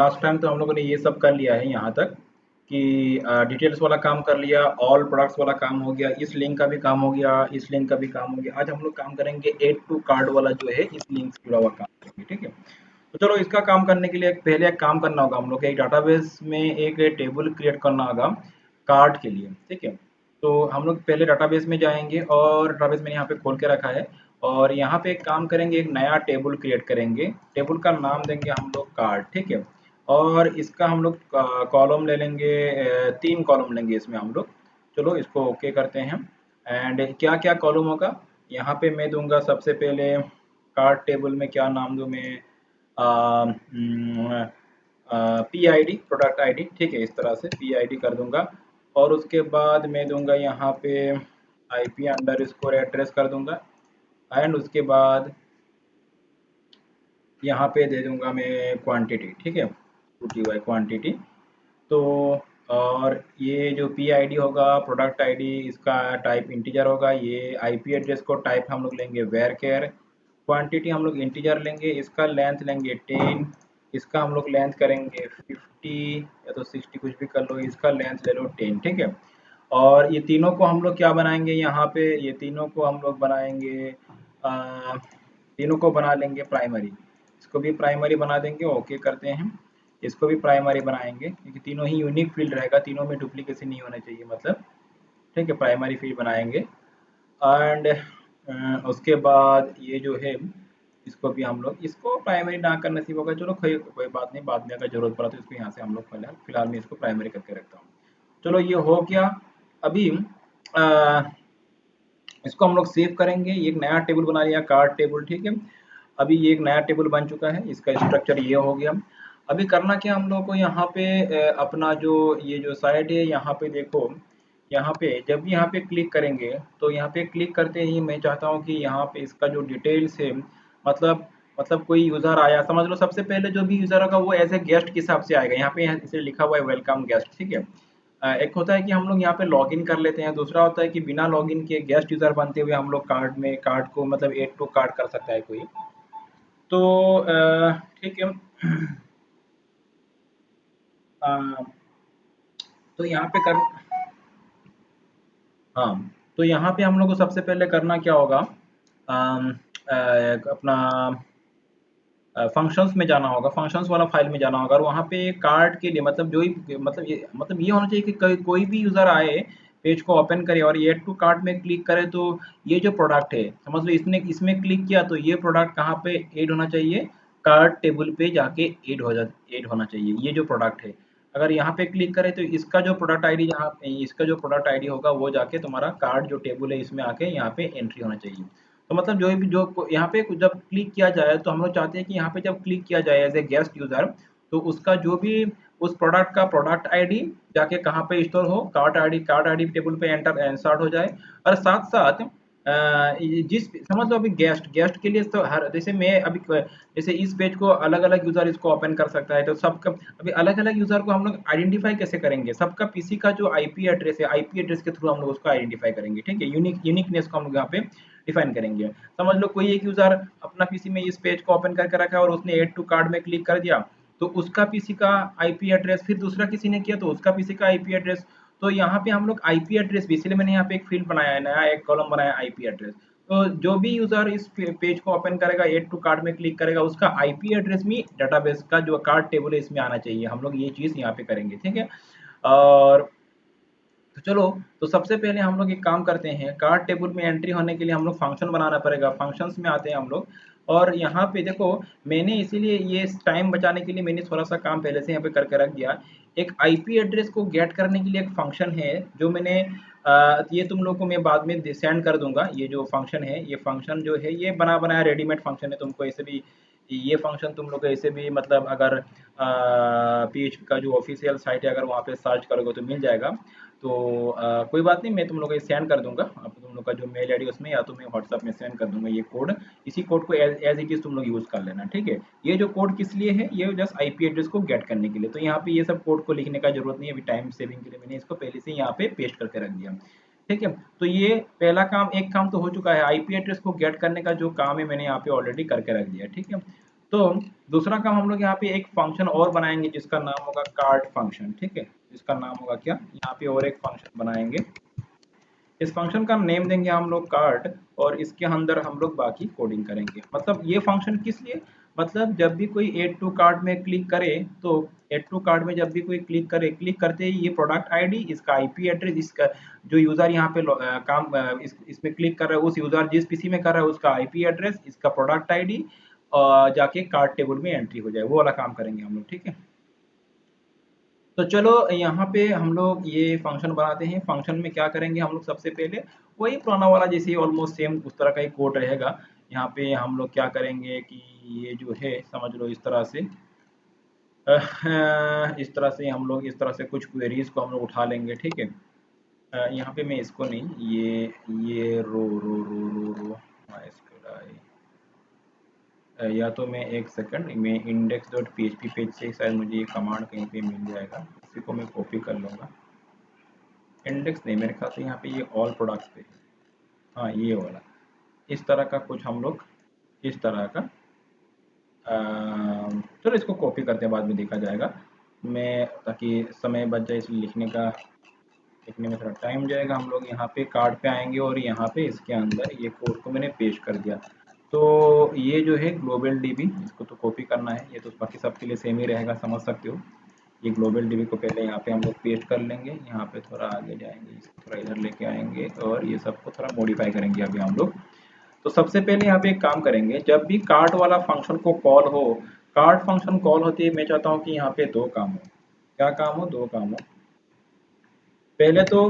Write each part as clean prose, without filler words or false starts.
Last time तो हम लोगों ने ये सब कर लिया है यहाँ तक कि डिटेल्स वाला काम कर लिया, ऑल प्रोडक्ट्स वाला काम हो गया, इस लिंक का भी काम हो गया, इस लिंक का भी काम हो गया। आज हम लोग काम करेंगे एड टू कार्ड वाला जो है, इस लिंक से जुड़ा हुआ काम करेंगे, ठीक है। तो चलो इसका काम करने के लिए पहले एक काम करना होगा, हम लोग एक डाटाबेस में एक टेबल क्रिएट करना होगा कार्ड के लिए, ठीक है। तो हम लोग पहले डाटाबेस में जाएंगे और डाटाबेस मैंने यहाँ पे खोल के रखा है और यहाँ पे एक काम करेंगे, एक नया टेबल क्रिएट करेंगे। टेबल का नाम देंगे हम लोग कार्ड, ठीक है। और इसका हम लोग कॉलम ले लेंगे, 3 कॉलम लेंगे इसमें हम लोग। चलो इसको ओके करते हैं। एंड क्या-क्या कॉलम होगा? यहाँ पे मैं दूँगा सबसे पहले कार्ड टेबल में क्या नाम दूँ मैं? पीआईडी, प्रोडक्ट आईडी, ठीक है, इस तरह से पीआईडी कर दूँगा। और उसके बाद मैं दूँगा यहाँ पे आईपी अंडरस्कोर एड्रेस कर दूँगा। एंड उसके बाद यहाँ पे दे दूँगा मैं क्वांटिटी, ठीक है, QTY क्वांटिटी। तो और ये जो पीआईडी होगा, प्रोडक्ट आईडी, इसका टाइप इंटीजर होगा। ये आईपी एड्रेस को टाइप हम लोग लेंगे varchar, क्वांटिटी हम लोग इंटीजर लेंगे, इसका लेंथ लेंगे 10, इसका हम लोग लेंथ करेंगे 50 या तो 60, कुछ भी कर लो, इसका लेंथ ले लो 10, ठीक है। और ये तीनों को हम लोग क्या बनाएंगे यहाँ पे, ये तीनों को हम लोग बनाएंगे, तीनों को बना लेंगे प्राइमरी। इसको भी प्राइमरी बना देंगे, ओके करते हैं। इसको भी प्राइमरी बनाएंगे क्योंकि तीनों ही यूनिक फील्ड रहेगा, तीनों में डुप्लीकेसी नहीं होना चाहिए मतलब, ठीक है, प्राइमरी फील्ड बनाएंगे। एंड उसके बाद ये जो है, इसको भी हम लोग, इसको प्राइमरी ना करना नसीब होगा, चलो कोई कोई बात नहीं, बाद में अगर जरूरत पड़ा तो इसको यहाँ से हम लोग फिलहाल फिलहाल मैं इसको प्राइमरी करके रखता हूँ। चलो ये हो गया। अभी अ, इसको हम लोग सेव करेंगे। ये एक नया टेबल बना लिया, कार्ड टेबल, ठीक है। अभी ये एक नया टेबल बन चुका है, इसका स्ट्रक्चर ये हो गया। अभी करना क्या हम लोगों को, यहाँ पे अपना जो ये जो साइड है, यहाँ पे देखो, यहाँ पे जब भी यहाँ पे क्लिक करेंगे तो यहाँ पे क्लिक करते ही मैं चाहता हूँ कि यहाँ पे इसका जो डिटेल्स है, मतलब कोई यूज़र आया, समझ लो सबसे पहले जो भी यूज़र होगा वो एज ए गेस्ट के हिसाब से आएगा। यहाँ पे इसे लिखा हुआ है वेलकम गेस्ट, ठीक है। एक होता है कि हम लोग यहाँ पे लॉगिन कर लेते हैं, दूसरा होता है कि बिना लॉगिन किए गेस्ट यूज़र बनते हुए हम लोग कार्ड में कार्ड को मतलब ऐड टू कार्ट कर सकता है कोई। तो ठीक है। अ, तो यहाँ पे कर हाँ, तो यहाँ पे हम लोग को सबसे पहले करना क्या होगा, अपना फंक्शंस में जाना होगा, फंक्शंस वाला फाइल में जाना होगा और वहाँ पे कार्ड के लिए मतलब जो ही मतलब ये होना चाहिए कि कोई भी यूज़र आए, पेज को ओपन करे और ये ऐड टू कार्ट में क्लिक करे तो ये जो प्रोडक्ट है, समझ लो इसने इसमें क्लिक किया तो ये प्रोडक्ट कहाँ पे ऐड होना चाहिए, कार्ड टेबल पे जाके ऐड होना चाहिए ये जो प्रोडक्ट है। अगर यहाँ पे क्लिक करें तो इसका जो प्रोडक्ट आईडी, यहाँ पे इसका जो प्रोडक्ट आईडी होगा वो जाके तुम्हारा कार्ड जो टेबल है इसमें आके यहाँ पे एंट्री होना चाहिए। तो मतलब जो भी जो यहाँ पे जब क्लिक किया जाए तो हम लोग चाहते हैं कि यहाँ पे जब क्लिक किया जाए एज ए गेस्ट यूजर, तो उसका जो भी उस प्रोडक्ट का प्रोडक्ट आईडी जाके कहाँ पे स्टोर हो, कार्ड आईडी टेबल पे एंटर इंसर्ट हो जाए। और साथ साथ जिस समझ लो अभी गेस्ट गेस्ट के लिए तो हर जैसे मैं अभी जैसे इस पेज को अलग अलग यूजर इसको ओपन कर सकता है, तो सबका अभी अलग अलग यूजर को हम लोग आइडेंटिफाई कैसे करेंगे, सबका पीसी का जो आईपी एड्रेस है, आईपी एड्रेस के थ्रू हम लोग उसको आइडेंटिफाई करेंगे, ठीक है। यूनिकनेस को हम लोग यहाँ पे डिफाइन करेंगे। समझ लो कोई एक यूजर अपना पीसी में इस पेज को ओपन करके रखा है और उसने ऐड टू कार्ट में क्लिक कर दिया, तो उसका पीसी का आईपी एड्रेस, फिर दूसरा किसी ने किया तो उसका पीसी का आईपी एड्रेस। तो यहाँ पे हम लोग आईपी एड्रेस भी, इसलिए मैंने यहाँ पे एक फील्ड बनाया है, नया एक कॉलम बनाया आईपी एड्रेस। तो जो भी यूजर इस पेज को ओपन करेगा, ऐड टू कार्ट में क्लिक करेगा, उसका आईपी एड्रेस भी डाटाबेस का जो कार्ड टेबल है इसमें आना चाहिए। हम लोग ये चीज यहाँ पे करेंगे, ठीक है। और तो चलो, तो सबसे पहले हम लोग एक काम करते हैं, कार्ड टेबल में एंट्री होने के लिए हम लोग फंक्शन बनाना पड़ेगा। फंक्शंस में आते हैं हम लोग और यहाँ पे देखो, मैंने इसीलिए ये टाइम बचाने के लिए मैंने थोड़ा सा काम पहले से यहाँ पे करके रख दिया। एक आईपी एड्रेस को गेट करने के लिए एक फंक्शन है जो मैंने ये तुम लोग को मैं बाद में सेंड कर दूंगा। ये जो फंक्शन है, ये फंक्शन जो है ये बना बनाया रेडीमेड फंक्शन है, तुमको ऐसे भी ये फंक्शन तुम लोग को ऐसे भी मतलब अगर पीएचपी का जो ऑफिशियल साइट है अगर वहाँ पे सर्च करोगे तो मिल जाएगा। तो कोई बात नहीं, मैं तुम लोग को सेंड कर दूंगा, अब तुम लोग का जो मेल आईडी उसमें, या तो मैं व्हाट्सएप में सेंड कर दूंगा ये कोड। इसी कोड को एज इट इज तुम लोग यूज कर लेना, ठीक है। ये जो कोड किस लिए है, ये जस्ट आईपी एड्रेस को गेट करने के लिए। तो यहाँ पे ये सब कोड को लिखने का जरूरत नहीं है, अभी टाइम सेविंग के लिए मैंने इसको पहले से यहाँ पे पेस्ट करके रख दिया, ठीक है। तो ये पहला काम, एक काम तो हो चुका है, आईपी एड्रेस को गेट करने का जो काम है मैंने यहाँ पे ऑलरेडी करके रख दिया, ठीक है। तो दूसरा काम हम लोग यहाँ पे एक फंक्शन और बनाएंगे जिसका नाम होगा कार्ड फंक्शन, ठीक है। इसका नाम होगा क्या, यहाँ पे और एक फंक्शन बनाएंगे। इस फंक्शन का नेम देंगे हम लोग कार्ड, और इसके अंदर हम लोग बाकी कोडिंग करेंगे। मतलब ये फंक्शन किस लिए, मतलब जब भी कोई ऐड टू कार्ट में क्लिक करे, तो ऐड टू कार्ट में जब भी कोई क्लिक करे, क्लिक करते ही ये प्रोडक्ट आईडी, इसका आईपी एड्रेस, इसका जो यूजर यहाँ पे इसमें क्लिक कर रहा है, उस यूजर जिस पीसी में कर रहा है उसका आईपी एड्रेस, इसका प्रोडक्ट आईडी जाके कार्ड टेबल में एंट्री हो जाए, वो वाला काम करेंगे हम लोग, ठीक है। तो चलो यहाँ पे हम लोग ये फंक्शन बनाते हैं। फंक्शन में क्या करेंगे हम लोग, सबसे पहले वही पुराना वाला जैसे ऑलमोस्ट सेम उस तरह का ही कोड रहेगा। यहाँ पे हम लोग क्या करेंगे कि ये जो है समझ लो इस तरह से इस तरह से हम लोग इस तरह से कुछ क्वेरीज को हम लोग उठा लेंगे, ठीक है। यहाँ पे मैं इसको नहीं, ये रो या तो मैं एक सेकंड में इंडेक्स डॉट पी पेज से शायद मुझे ये कमांड कहीं पे मिल जाएगा, इसी को मैं कॉपी कर लूँगा। इंडेक्स नहीं, मेरे ख्याल से यहाँ पे ये ऑल प्रोडक्ट्स पे है। हाँ ये वाला, इस तरह का कुछ हम लोग इस तरह का चलो इसको कॉपी करते हैं, बाद में देखा जाएगा। मैं ताकि समय बच जाए इसलिए लिखने में थोड़ा टाइम जाएगा। हम लोग यहाँ पे कार्ड पे आएंगे और यहाँ पे इसके अंदर ये कोड को मैंने पेस्ट कर दिया। तो ये जो है ग्लोबल डीबी, इसको तो कॉपी करना है, ये तो बाकी सबके लिए सेम ही रहेगा, समझ सकते हो। ये ग्लोबल डीबी को पहले यहाँ पे हम लोग पेस्ट कर लेंगे, यहाँ पे थोड़ा आगे जाएंगे, इसको थोड़ा इधर लेके आएंगे और ये सबको थोड़ा मॉडिफाई करेंगे अभी हम लोग। तो सबसे पहले यहाँ पे एक काम करेंगे, जब भी कार्ट वाला फंक्शन को कॉल हो, कार्ट फंक्शन कॉल होती है, मैं चाहता हूँ कि यहाँ पे दो काम हो। क्या काम हो, दो काम हो। पहले तो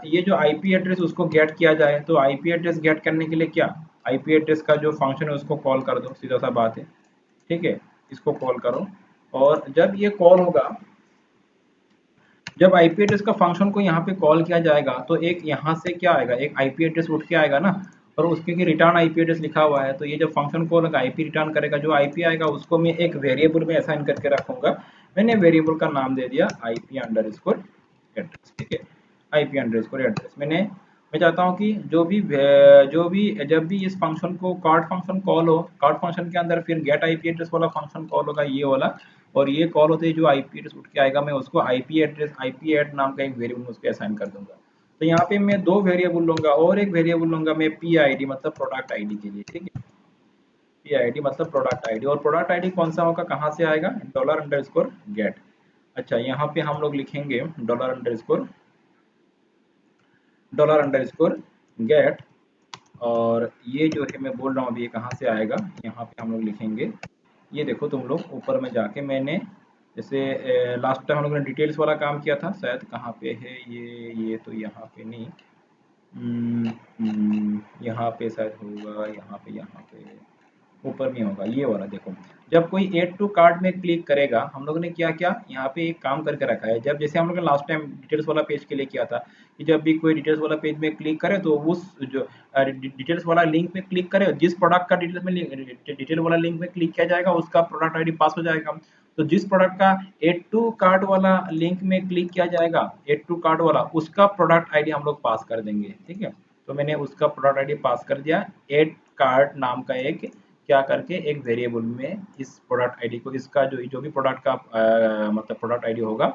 ये जो आईपी एड्रेस उसको गेट किया जाए, तो आईपी एड्रेस गेट करने के लिए क्या, आईपी एड्रेस का जो फंक्शन है उसको कॉल कर दो, सीधा सा बात है, ठीक है। इसको कॉल करो, और जब ये कॉल होगा, जब आईपी एड्रेस का फंक्शन को यहाँ पे कॉल किया जाएगा, तो एक यहाँ से क्या आएगा, एक आईपी एड्रेस उठ के आएगा ना, और उसके लिए रिटर्न आईपी एड्रेस लिखा हुआ है। तो ये जब फंक्शन कॉल होगा आईपी रिटर्न करेगा, जो आईपी आएगा उसको मैं एक वेरिएबल में असाइन करके रखूंगा। मैंने वेरिएबल का नाम दे दिया आईपी अंडरस्कोर एड्रेस, ठीक है। आईपी अंडरस्कोर एड्रेस मैं चाहता हूँ कि जो भी जब भी इस फंक्शन को कार्ड फंक्शन कॉल हो, कार्ड फंक्शन के अंदर फिर गेट आईपी एड्रेस वाला फंक्शन कॉल होगा, ये वाला। और ये कॉल होते ही जो आईपी एड्रेस उठ के आएगा, मैं उसको आईपी एड्रेस आईपी एड नाम का एक वेरिएबल उसको असाइन कर दूंगा। तो यहाँ पे मैं दो वेरिएबल लूंगा, और एक वेरिएबल लूंगा मैं पी आईडी, मतलब प्रोडक्ट आईडी के लिए, ठीक है। पी आईडी मतलब प्रोडक्ट आईडी, और प्रोडक्ट आईडी कौन सा होगा, कहाँ से आएगा, डॉलर अंडरस्कोर गेट। अच्छा, यहाँ पे हम लोग लिखेंगे डॉलर अंडरस्कोर गेट, और ये जो है मैं बोल रहा हूँ अभी ये कहाँ से आएगा, यहाँ पे हम लोग लिखेंगे। ये देखो तुम लोग ऊपर में जाके, मैंने जैसे लास्ट टाइम हम लोगों ने डिटेल्स वाला काम किया था, शायद कहाँ पे है ये तो यहाँ पे नहीं, यहाँ पे शायद होगा, यहाँ पे ऊपर में होगा, ये वाला देखो। जब कोई ऐड टू कार्ट में क्लिक करेगा, हम लोगों ने क्या किया, यहाँ पे एक काम करके रखा है। जब जैसे हम लोग ने लास्ट टाइम डिटेल्स वाला पेज के लिए किया था, कि जब भी कोई डिटेल्स वाला पेज में क्लिक करे, तो उस जो डिटेल्स वाला लिंक में क्लिक करे, जिस प्रोडक्ट का डिटेल वाला लिंक में क्लिक किया जाएगा उसका प्रोडक्ट आईडी पास हो जाएगा। तो जिस प्रोडक्ट का एड टू कार्ट वाला लिंक में क्लिक किया जाएगा, एड टू कार्ट वाला, उसका प्रोडक्ट आईडी हम लोग पास कर देंगे, ठीक है। तो मैंने उसका प्रोडक्ट आईडी पास कर दिया, एड कार्ट नाम का एक क्या करके एक वेरिएबल में, इस प्रोडक्ट आईडी को, इसका जो भी प्रोडक्ट का मतलब प्रोडक्ट आईडी होगा,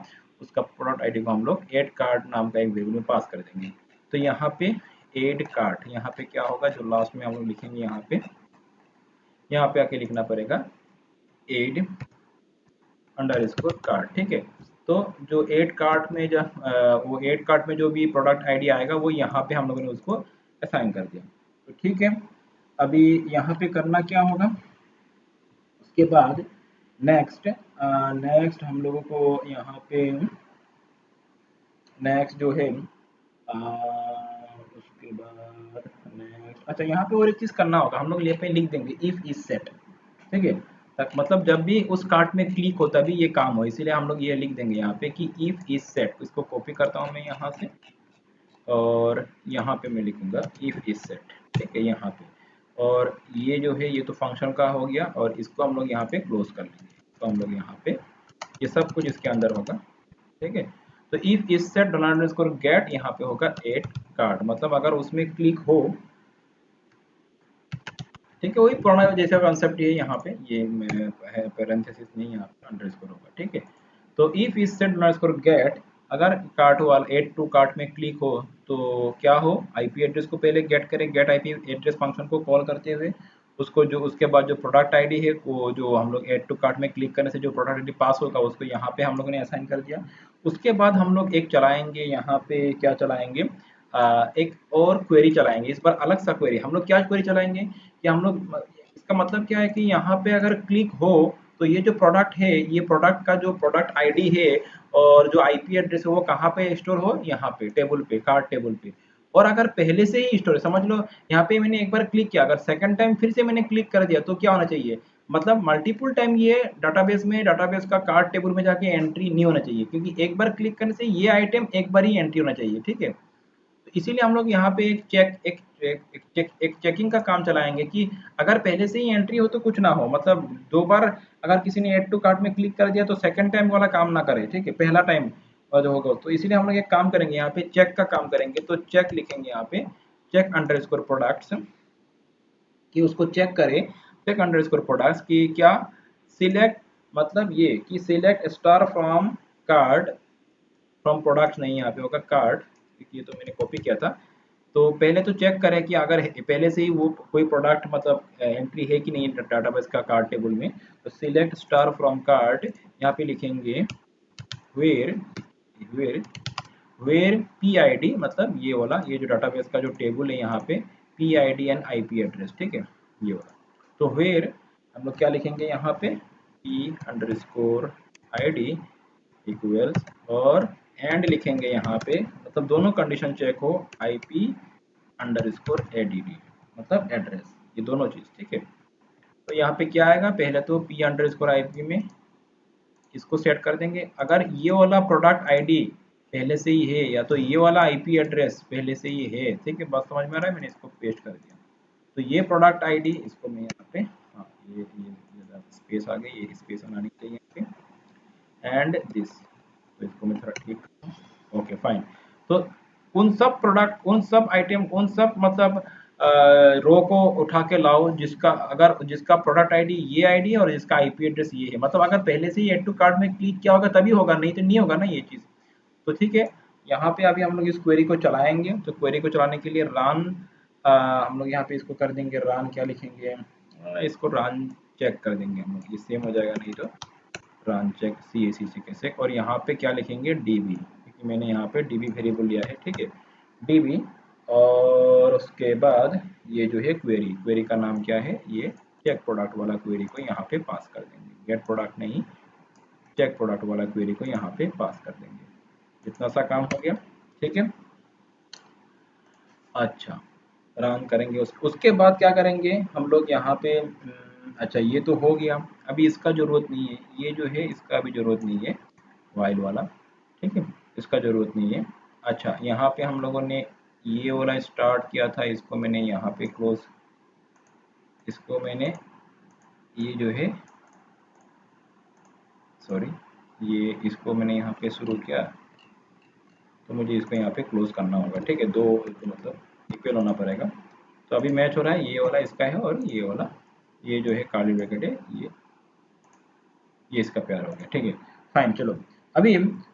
उसका प्रोडक्ट आईडी को हम लोग एड कार्ट नाम का एक वेरिएबल में पास कर देंगे। तो यहाँ पे एड कार्ट, यहाँ पे क्या होगा, जो लास्ट में हम लोग लिखेंगे, यहाँ पे आके लिखना पड़ेगा एड अंडरस्कोर कार्ट, ठीक है। तो जो एड कार्ट में जब वो एड कार्ट में जो भी प्रोडक्ट आईडी आएगा, वो यहाँ पे हम लोगों ने उसको असाइन कर दिया। तो ठीक है, अभी यहाँ पे करना क्या होगा, उसके बाद नेक्स्ट हम लोगों को यहाँ पे नेक्स्ट जो है उसके बाद नेक्स्ट, अच्छा यहाँ पे और एक चीज करना होगा, हम लोग यहाँ पे लिख देंगे इफ इज सेट, ठीक है। मतलब जब भी उस कार्ट में क्लिक हो तभी ये काम हो, इसीलिए हम लोग ये लिख देंगे यहाँ पे कि इफ इज सेट। इसको कॉपी करता हूँ मैं यहाँ से, और यहाँ पे मैं लिखूंगा इफ इज सेट, ठीक है, यहाँ पे। और ये जो है ये तो फंक्शन का हो गया, और इसको हम लोग यहाँ पे क्लोज कर लेंगे। तो हम लोग यहाँ पे ये सब कुछ इसके अंदर होगा, ठीक है। तो if isset dollar underscore get, यहाँ पे होगा एड कार्ड, मतलब अगर उसमें क्लिक हो, ठीक है, वही पुराना जैसा कॉन्सेप्ट है यहाँ पे, ये है पैरेंथेसिस नहीं, यहाँ पे अंडरस्कोर होगा। ठीक है, तो if isset underscore get, अगर कार्ट वाला ऐड टू कार्ट में क्लिक हो तो क्या हो, आईपी एड्रेस को पहले गेट करें, गेट आईपी एड्रेस फंक्शन को कॉल करते हुए उसको, जो उसके बाद जो प्रोडक्ट आईडी है वो जो हम लोग ऐड टू कार्ट में क्लिक करने से जो प्रोडक्ट आईडी पास होगा उसको यहाँ पे हम लोगों ने असाइन कर दिया। उसके बाद हम लोग एक चलाएंगे यहाँ पे, क्या चलाएंगे, एक और क्वेरी चलाएंगे, इस बार अलग सा क्वेरी। हम लोग क्या क्वेरी चलाएंगे कि हम लोग, इसका मतलब क्या है कि यहाँ पे अगर क्लिक हो तो ये जो प्रोडक्ट है, ये प्रोडक्ट का जो प्रोडक्ट आईडी है और जो आईपी एड्रेस है वो कहाँ पे स्टोर हो, यहाँ पे टेबल पे, कार्ड टेबल पे। और अगर पहले से ही स्टोर है, समझ लो यहाँ पे मैंने एक बार क्लिक किया, अगर सेकंड टाइम फिर से मैंने क्लिक कर दिया तो क्या होना चाहिए, मतलब मल्टीपल टाइम ये डाटाबेस में, डाटाबेस का कार्ड टेबल में जाके एंट्री नहीं होना चाहिए, क्योंकि एक बार क्लिक करने से ये आइटम एक बार ही एंट्री होना चाहिए। ठीक है, तो इसीलिए हम लोग यहाँ पे एक चेकिंग का काम चलाएंगे कि अगर पहले से ही एंट्री हो तो कुछ ना हो, मतलब दो बार अगर किसी ने ऐड टू कार्ट में क्लिक कर दिया तो सेकंड टाइम वाला काम ना करे। ठीक है, पहला टाइम जो होगा, तो इसीलिए हम लोग एक काम करेंगे, यहाँ पे चेक का काम करेंगे। तो चेक लिखेंगे यहाँ पे, चेक अंडरस्कोर प्रोडक्ट्स, कि उसको चेक करें, चेक अंडरस्कोर प्रोडक्ट्स की क्या, सिलेक्ट, मतलब ये कि select star from card, from products नहीं, यहाँ पे होगा कार्ड, क्योंकि ये तो मैंने कॉपी किया था। तो पहले तो चेक करें कि अगर पहले से ही वो कोई प्रोडक्ट मतलब एंट्री है कि नहीं डाटाबेस का कार्ड टेबल में। तो सिलेक्ट स्टार फ्रॉम कार्ड, यहाँ पे लिखेंगे where, where where P I D, मतलब ये वाला, ये जो डाटाबेस का जो टेबल है यहाँ पे, P I D and I P address. ठीक है, ये वाला। तो वेयर हम लोग क्या लिखेंगे यहाँ पे, P under score I D equals, और एंड लिखेंगे यहाँ पे, मतलब दोनों कंडीशन चेक हो, I P under score ADD, मतलब एड्रेस, ये दोनों चीज। ठीक है, तो यहाँ पे क्या आएगा, पहले तो P under score I P में इसको सेट कर देंगे। अगर ये वाला प्रोडक्ट आईडी पहले से ही है, या तो ये वाला आईपी एड्रेस पहले से ही है, ठीक है, बात समझ में आ रहा है, मैंने इसको पेस्ट कर दिया। तो ये प्रोडक्ट आईडी, इसको मैं यहाँ पे, हाँ ये स्पेस आ गई, ये स्पेस आनी चाहिए यहाँ पे, एंड दिस, तो इसको मैं थोड़ा ठीक, ओके फाइन। तो उन सब प्रोडक्ट, उन सब आइटम, उन सब मतलब रो को उठा के लाओ जिसका, अगर जिसका प्रोडक्ट आईडी ये आईडी है और जिसका आईपी एड्रेस ये है, मतलब अगर पहले से ही ऐड टू कार्ट में क्लिक किया होगा तभी होगा, नहीं तो नहीं होगा ना ये चीज। तो ठीक है, यहाँ पे अभी हम लोग इस क्वेरी को चलाएंगे। तो क्वेरी को चलाने के लिए रन, हम लोग यहाँ पे इसको कर देंगे रन, क्या लिखेंगे, इसको रन चेक कर देंगे हम लोग, ये सेम हो जाएगा नहीं तो, रन चेक सी ए सी सी के सेक, और यहाँ पे क्या लिखेंगे डीबी, क्योंकि मैंने यहाँ पे डीबी वेरिएबल लिया है। ठीक है, डीबी, और उसके बाद ये जो है क्वेरी, क्वेरी का नाम क्या है, ये चेक प्रोडक्ट वाला क्वेरी को यहाँ पे पास कर देंगे, गेट प्रोडक्ट नहीं, चेक प्रोडक्ट वाला क्वेरी को यहाँ पे पास कर देंगे। इतना सा काम हो गया। ठीक है, अच्छा, रन करेंगे, उसके बाद क्या करेंगे हम लोग यहाँ पे, अच्छा ये तो हो गया, अभी इसका जरूरत नहीं है, ये जो है इसका अभी जरूरत नहीं है, वाइल वाला। ठीक है, इसका जरूरत नहीं है। अच्छा, यहाँ पे हम लोगों ने ये वाला स्टार्ट किया था, इसको मैंने यहाँ पे क्लोज, इसको मैंने, ये जो है, सॉरी, ये इसको मैंने यहाँ पे शुरू किया, तो मुझे इसको यहाँ पे क्लोज करना होगा। ठीक है, दो मतलब इक्वल होना पड़ेगा। तो अभी मैच हो रहा है, ये वाला इसका है और ये वाला, ये जो है काली ब्रैकेट है, ये इसका प्यार हो गया। ठीक है, फाइन, चलो अभी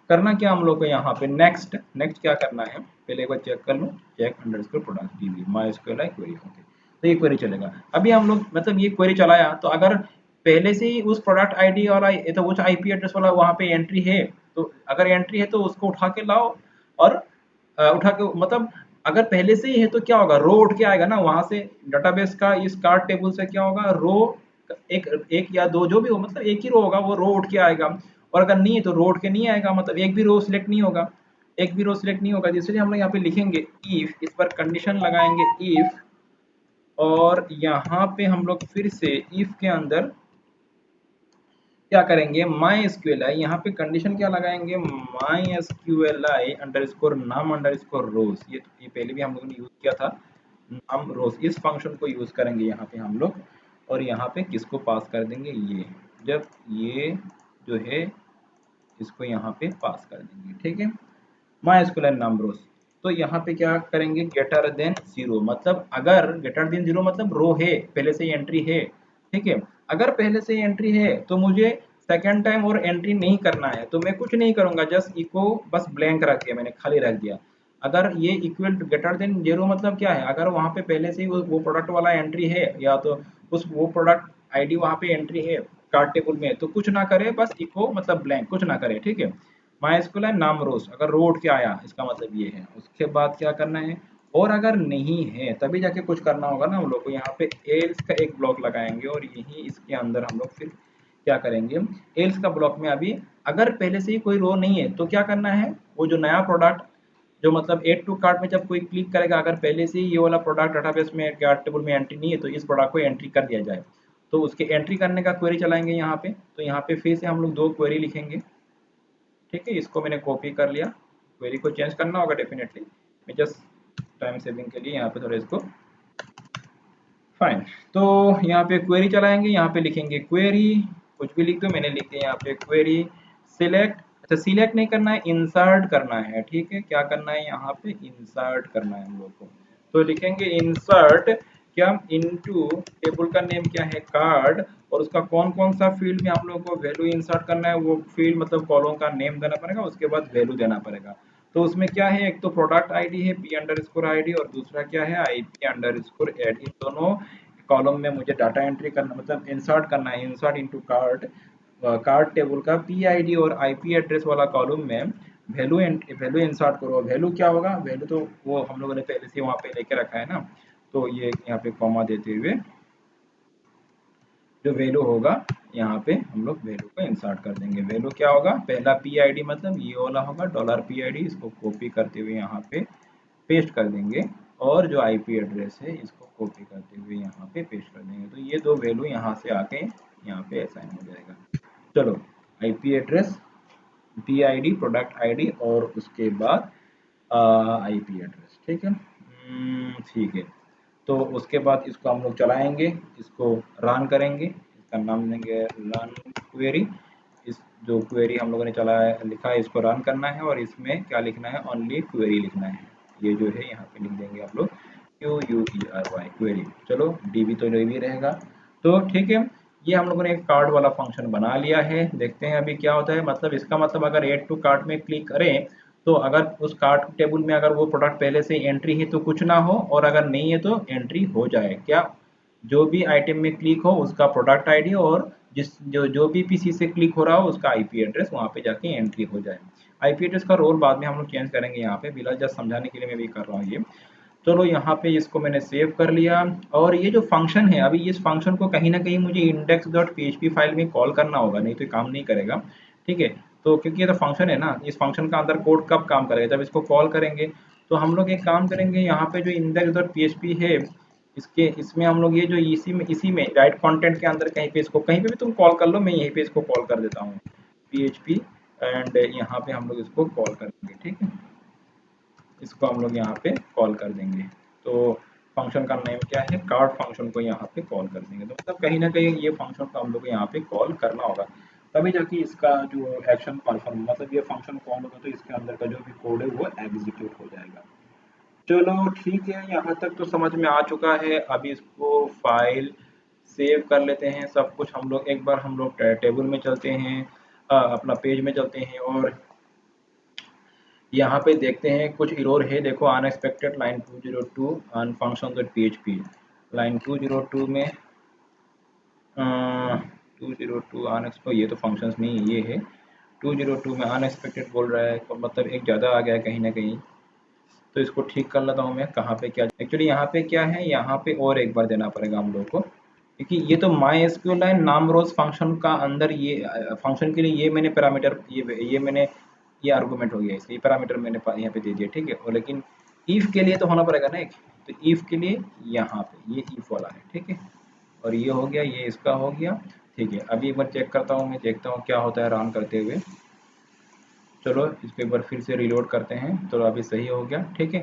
करना क्या हम लोग को, यहाँ पे नेक्स्ट, नेक्स्ट क्या करना है, पहले एक बार चेक कर लो, चेक अंडरस्कोर प्रोडक्ट डीबी माई स्क्वेयर क्वेरी, ओके, तो ये क्वेरी चलेगा। अभी हम लोग मतलब ये क्वेरी चलाया, तो अगर पहले से ही उस प्रोडक्ट आईडी वाला, तो उस आईपी एड्रेस वाला वहाँ पे एंट्री है, तो अगर एंट्री है तो उसको उठा के लाओ, और उठा के मतलब अगर पहले से ही है तो क्या होगा, रो उठ के आएगा ना वहां से, डाटाबेस का इस कार्ड टेबल से क्या होगा, रो एक, एक या दो जो भी हो, मतलब एक ही रो होगा, वो रो उठ के आएगा। और अगर नहीं है तो रो उठ के नहीं आएगा, मतलब एक भी रो सिलेक्ट नहीं होगा, एक भी रो सिलेक्ट नहीं होगा, इसलिए हम लोग यहाँ पे लिखेंगे इफ, इस पर कंडीशन लगाएंगे इफ, और यहाँ पे हम लोग फिर से इफ के अंदर क्या करेंगे, माई एसक्यूएल आई, यहाँ पे कंडीशन क्या लगाएंगे, my SQL I under score नाम अंडर स्कोर रोज, ये पहले भी हम लोगों ने यूज किया था, नाम रोज, इस फंक्शन को यूज करेंगे यहाँ पे हम लोग। और यहाँ पे किसको पास कर देंगे, ये, जब ये जो है इसको यहाँ पे पास कर देंगे। ठीक है, माई एसक्यूएल नाम रोज, तो यहाँ पे क्या करेंगे, ग्रेटर देन जीरो, मतलब अगर ग्रेटर देन जीरो मतलब रो है, पहले से ही एंट्री है, ठीक है। अगर पहले से ही एंट्री है तो मुझे सेकेंड टाइम और एंट्री नहीं करना है, तो मैं कुछ नहीं करूंगा, जस्ट इको बस ब्लैंक रख दिया मैंने, खाली रख दिया। अगर ये इक्वल ग्रेटर देन जीरो मतलब क्या है, अगर वहां पे पहले से ही वो प्रोडक्ट वाला एंट्री है, या तो उस वो प्रोडक्ट आईडी वहां पे एंट्री है कार्ड टेबल में, तो कुछ ना करे, बस इको मतलब ब्लैंक, कुछ ना करे, ठीक है। माइस्कुल है नाम रोज, अगर रो उठ के आया इसका मतलब ये है, उसके बाद क्या करना है, और अगर नहीं है तभी जाके कुछ करना होगा ना हम लोग को, यहाँ पे एल्स का एक ब्लॉक लगाएंगे, और यही इसके अंदर हम लोग फिर क्या करेंगे, एल्स का ब्लॉक में अभी अगर पहले से ही कोई रो नहीं है तो क्या करना है, वो जो नया प्रोडक्ट जो मतलब एड टू कार्ट में जब कोई क्लिक करेगा, अगर पहले से ही ये वाला प्रोडक्ट डाटाबेस में कार्ट टेबल में एंट्री नहीं है, तो इस प्रोडक्ट को एंट्री कर दिया जाए। तो उसके एंट्री करने का क्वेरी चलाएंगे यहाँ पे, तो यहाँ पे फिर से हम लोग दो क्वेरी लिखेंगे, ठीक है। इसको मैंने कॉपी कर लिया, क्वेरी को चेंज करना होगा डेफिनेटली, मैं जस्ट टाइम सेविंग के लिए यहाँ पे थोड़ा इसको, फाइन। तो यहाँ पे क्वेरी चलाएंगे, यहाँ पे लिखेंगे क्वेरी, कुछ भी लिख दो, मैंने लिख दिया यहाँ पे क्वेरी सिलेक्ट, अच्छा सिलेक्ट नहीं करना है, इंसर्ट करना है, ठीक है। क्या करना है, यहाँ पे इंसर्ट करना है हम लोग को, तो लिखेंगे इंसर्ट क्या, इनटू टेबल का नेम क्या है कार्ड, और उसका कौन कौन सा फील्ड में हम लोग को वैल्यू इंसर्ट करना है, वो फील्ड मतलब कॉलम का नेम देना पड़ेगा, उसके बाद वैल्यू देना पड़ेगा। तो उसमें क्या है, एक तो प्रोडक्ट आईडी है P under score I D, और दूसरा क्या है आईपी अंडर स्कोर एड, इन दोनों कॉलम में मुझे डाटा एंट्री करना मतलब इंसर्ट करना है, insert into card, card table का पीआईडी और आईपी एड्रेस वाला कॉलम में वैल्यू वैल्यू इंसर्ट करो। वैल्यू क्या होगा, वैल्यू तो वो हम लोगों ने पहले से वहाँ पे लेके रखा है ना, तो ये यहाँ पे कॉमा देते हुए जो वैल्यू होगा यहाँ पे हम लोग वैल्यू को इंसर्ट कर देंगे। वैल्यू क्या होगा, पहला पी आई डी मतलब ये वाला होगा डॉलर पी आई डी, इसको कॉपी करते हुए यहाँ पे पेस्ट कर देंगे, और जो आईपी एड्रेस है इसको कॉपी करते हुए यहाँ पे पेस्ट कर देंगे, तो ये दो वैल्यू यहाँ से आके यहाँ पे असाइन हो जाएगा। चलो, IP address, P I D product I D, और उसके बाद आईपी एड्रेस, ठीक है। ठीक है, तो उसके बाद इसको हम लोग चलाएंगे, इसको रन करेंगे, इसका नाम देंगे रन क्वेरी। इस जो क्वेरी हम लोगों ने चलाया लिखा है इसको रन करना है, और इसमें क्या लिखना है, ओनली क्वेरी लिखना है, ये जो है यहाँ पे लिख देंगे आप लोग Q U E R Y query. चलो डीबी तो डीबी रहेगा, तो ठीक है। ये हम लोगों ने एक कार्ड वाला फंक्शन बना लिया है, देखते हैं अभी क्या होता है। मतलब इसका मतलब अगर एड टू कार्ट में क्लिक करें, तो अगर उस कार्ट टेबल में अगर वो प्रोडक्ट पहले से एंट्री है तो कुछ ना हो, और अगर नहीं है तो एंट्री हो जाए। क्या, जो भी आइटम में क्लिक हो उसका प्रोडक्ट आईडी, और जिस जो भी पीसी से क्लिक हो रहा हो उसका आईपी एड्रेस वहाँ पे जाके एंट्री हो जाए। आईपी एड्रेस का रोल बाद में हम लोग चेंज करेंगे, यहाँ पे बिला जस्ट समझाने के लिए मैं भी कर रहा हूँ ये। चलो यहाँ पे इसको मैंने सेव कर लिया, और ये जो फंक्शन है अभी इस फंक्शन को कहीं ना कहीं मुझे इंडेक्स डॉट पीएचपी फाइल में कॉल करना होगा, नहीं तो ये काम नहीं करेगा, ठीक है। तो क्योंकि ये तो फंक्शन है ना, इस फंक्शन का अंदर कोड कब काम करेगा, जब इसको कॉल करेंगे। तो हम लोग एक काम करेंगे, यहाँ पे जो इंडेक्स डॉट पीएचपी है इसके इसमें हम लोग ये जो इसी में राइट कंटेंट के अंदर कहीं पे इसको कहीं पे भी तुम कॉल कर लो, मैं यहीं पे इसको कॉल कर देता हूँ पीएचपी, एंड यहाँ पे हम लोग इसको कॉल करेंगे, ठीक है। इसको हम लोग यहाँ पे कॉल कर देंगे, तो फंक्शन का नेम क्या है, कार्ड फंक्शन को यहाँ पे कॉल कर देंगे। तो मतलब कहीं ना कहीं ये फंक्शन को हम लोग यहाँ पे कॉल करना होगा, तभी जाके इसका जो एक्शन परफॉर्म मतलब ये फंक्शन कॉल होगा, तो इसके अंदर का जो भी कोड है वो एग्जीक्यूट हो जाएगा। चलो ठीक है, यहाँ तक तो समझ में आ चुका है। अभी इसको फाइल सेव कर लेते हैं, सब कुछ हम लोग एक बार हम लोग टेबल में चलते हैं, अपना पेज में चलते हैं, और यहाँ पे देखते हैं कुछ एरर है। देखो unexpected line 202 on function dot PHP, line 202 में 202 अनएक्सपेक्टेड, ये तो फंक्शंस नहीं है, ये है 202 में अनएक्सपेक्टेड बोल रहा है, तो मतलब एक ज़्यादा आ गया है कहीं ना कहीं। तो इसको ठीक कर लेता हूँ मैं, कहाँ पे क्या एक्चुअली यहाँ पे क्या है, यहाँ पे और एक बार देना पड़ेगा हम लोग को, क्योंकि ये तो माई एसक्यूएल लाइन नाम रोज फंक्शन का अंदर ये फंक्शन के लिए ये मैंने पैरामीटर ये मैंने ये आर्गूमेंट हो गया, इसलिए पैरामीटर मैंने यहाँ पे दे दिया, ठीक है। और लेकिन इफ के लिए तो होना पड़ेगा ना एक, तो इफ के लिए यहाँ पे ये इफ वाला है, ठीक है। और ये हो गया, ये इसका हो गया, ठीक है। अभी एक बार चेक करता हूँ, मैं देखता हूँ क्या होता है रन करते हुए। चलो इसको एक बार फिर से रिलोड करते हैं, तो अभी सही हो गया, ठीक है।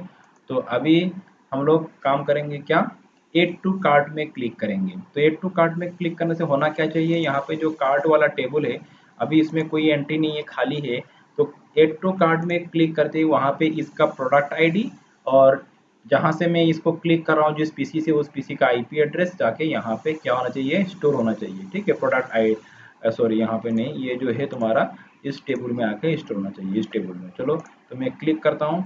तो अभी हम लोग काम करेंगे क्या, एड टू कार्ट में क्लिक करेंगे। तो एड टू कार्ट में क्लिक करने से होना क्या चाहिए, यहाँ पे जो कार्ट वाला टेबल है अभी इसमें कोई एंट्री नहीं है, खाली है। तो एड टू कार्ट में क्लिक करते ही वहाँ पे इसका प्रोडक्ट आईडी और जहाँ से मैं इसको क्लिक कर रहा हूँ जिस पीसी से, उस पीसी का आईपी एड्रेस जाके यहाँ पे क्या होना चाहिए, स्टोर होना चाहिए। ठीक है, प्रोडक्ट आई सॉरी यहाँ पे नहीं, ये जो है तुम्हारा इस टेबल में आके स्टोर होना चाहिए, इस टेबल में। चलो तो मैं क्लिक करता हूँ